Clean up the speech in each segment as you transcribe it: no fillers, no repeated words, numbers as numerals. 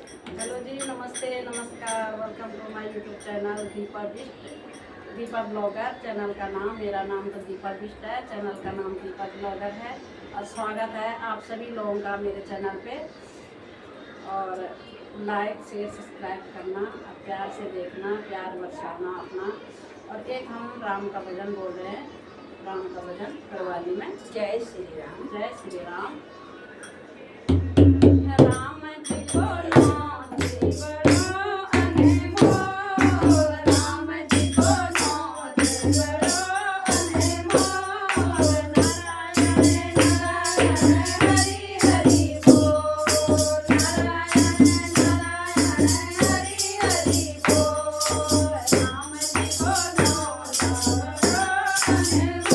Hello ji, नमस्ते, नमस्कार। Welcome to my YouTube channel Deepa Bisht, Deepa blogger. Channel का नाम, मेरा नाम तो दीपा बिष्ट है, चैनल का नाम दीपा ब्लॉगर है। और स्वागत है आप सभी लोगों का मेरे चैनल पे। और लाइक शेयर सब्सक्राइब करना, और प्यार से देखना, प्यार बरसाना अपना। और एक हम राम का भजन बोल रहे हैं, राम का भजन करवाली में। जय श्री राम। जय श्री राम। राम जी को नाम जी बड़ो अनमोल, राम जी को नाम जी बड़ो अनमोल। नारायण नारायण हरि हरि बोल, नारायण नारायण हरि हरि बोल। राम जी को नाम जी बड़ो अनमोल,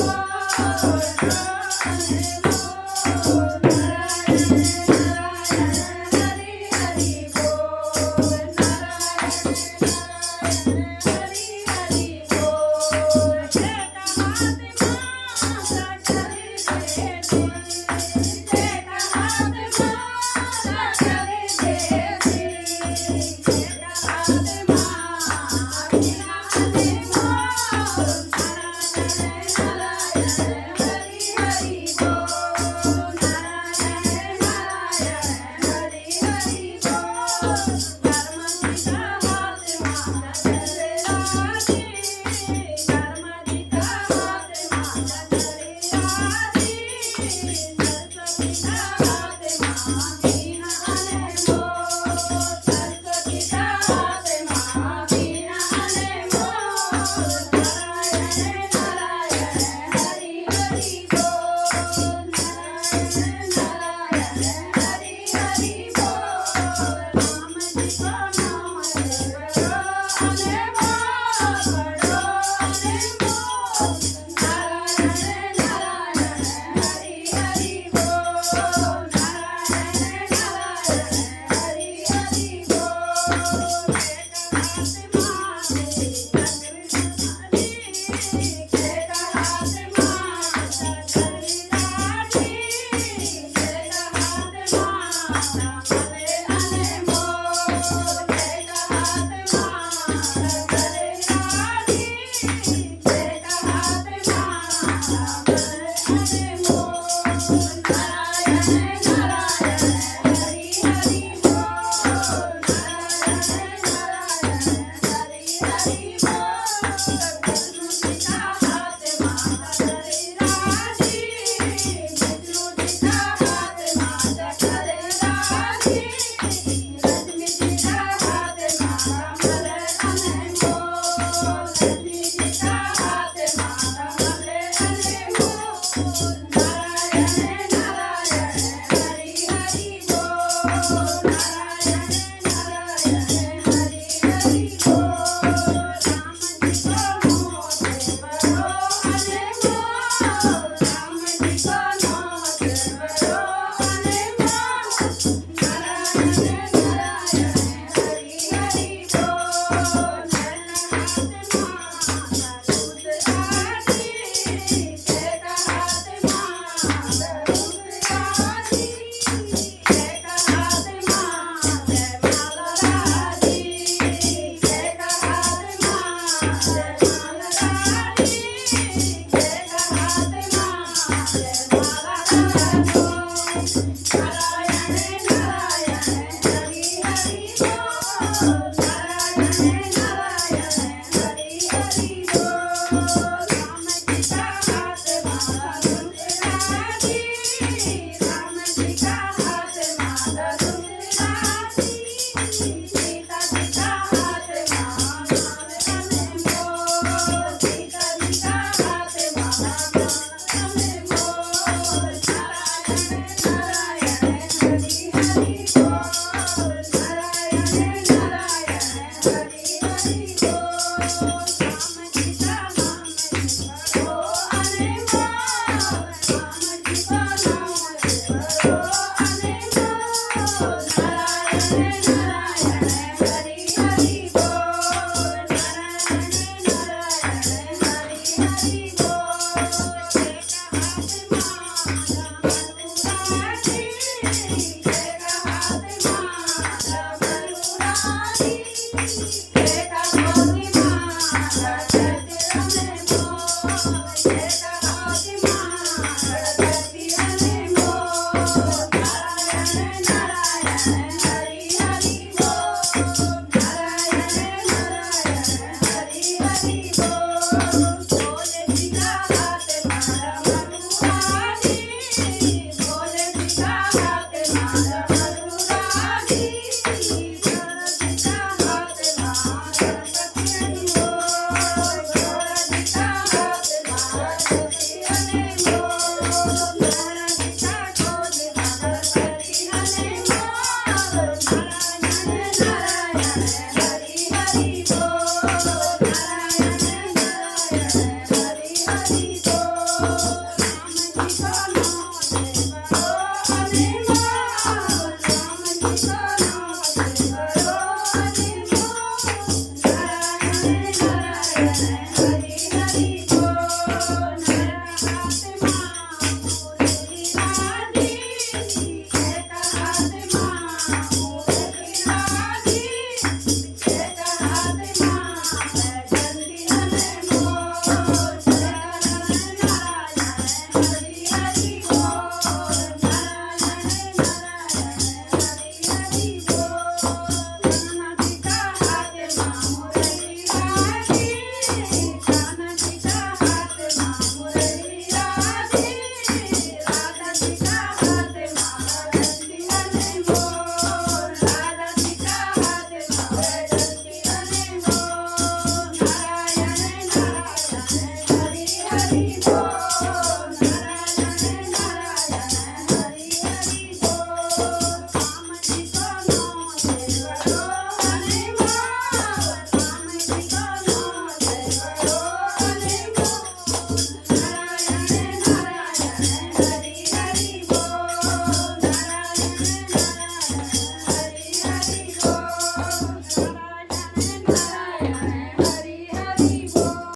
नाम